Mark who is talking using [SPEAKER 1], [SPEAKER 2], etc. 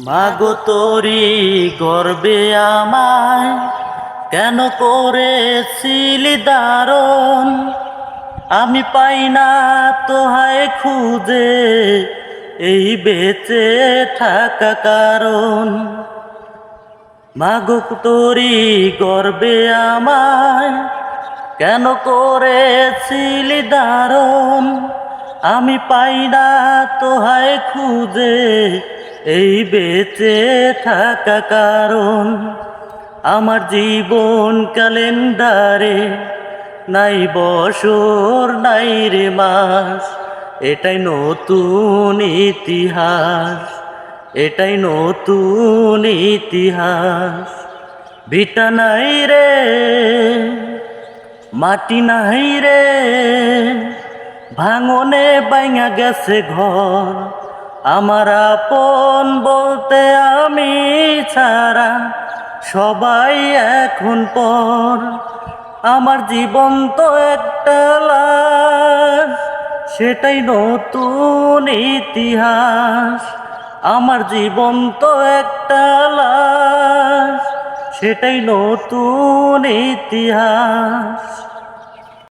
[SPEAKER 1] মাগো তোরি গর্বে আমায় কেন করেছিলি দারণ, আমি পাই না তোহায় খুঁজে এই বেঁচে থাকা কারণ। মাগো তোরি গর্বে আমায় কেন করেছিলি দারণ, আমি পাই না তোহায় খুঁজে এই বেঁচে থাকা কারণ। আমার জীবন ক্যালেন্ডারে নাই বছর নাই রে মাস, এটাই নতুন ইতিহাস, এটাই নতুন ইতিহাস। ভিটা নাই রে মাটি নাই রে, ভাঙনে বাইঙা গেছে ঘর, আমার আপন বলতে আমি ছাড়া সবাই এখন পর। আমার জীবন তো একটা লাশ, সেটাই নতুন ইতিহাস। আমার জীবন তো একটা লাশ, সেটাই নতুন ইতিহাস।